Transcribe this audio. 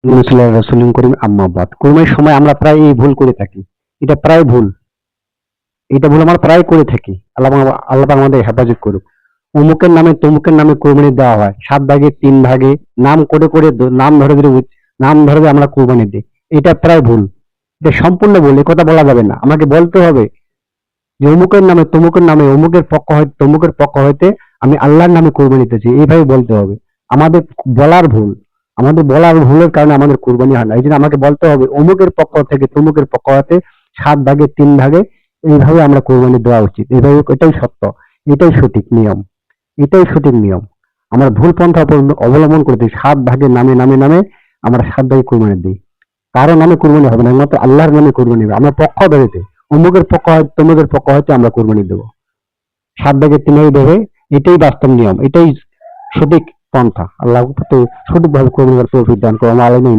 রাসূলুন করিম আম্মা বাদ। কোরবানির সময় আমরা প্রায় এই ভুল করে থাকি। এটা প্রায় ভুল। এটা ভুল আমরা প্রায় করে থাকি। আল্লাহ পাক আমাদের হেফাজত করুক। অমুকের নামে তমুকের নামে কোরবানি দেওয়া হয়। ৭ ভাগে ৩ ভাগে নাম করে নাম ধরে আমরা কোরবানি দিই। এটা প্রায় ভুল। এটা সম্পূর্ণ ভুল। এ কথা বলা যাবে না। আমাকে বলতে হবে যে অমুকের নামে তমুকের নামে অমুকের পক্ষ হইতে তমুকের পক্ষ হইতে আমি আল্লাহর নামে কোরবানি দিতেছি। এইভাবে বলতে হবে। আমাদের বলার ভুল। আমাদের বলার ভুলের কারণে আমাদের কোরবানি হয় না। এই জন্য আমাকে বলতে হবে অমুকের পক্ষ থেকে তমুকের পক্ষ হতে ৭ ভাগে ৩ ভাগে এইভাবে আমরা কোরবানি দেওয়া উচিত। এইভাবে এটাই সত্য। এটাই সঠিক নিয়ম। এটাই সঠিক নিয়ম। আমরা ভুল পন্থা অবলম্বন করে দিই। ৭ ভাগে নামে আমরা ৭ ভাগে কোরবানি দিই। কারো নামে কোরবানি হবে না, একমাত্র আল্লাহর নামে কোরবানি হবে। আমরা পক্ষ ধরেতে অমুকের পক্ষ হয় তমুকের পক্ষ হইতে আমরা কোরবানি দেবো। ৭ ভাগে ৩ ভাগে দেবে। এটাই বাস্তব নিয়ম। এটাই সঠিক পন্থা। আল্লাহ তো সঠিকভাবে কোরবানি করার তৌফিক দান করুন। আলাইকুম।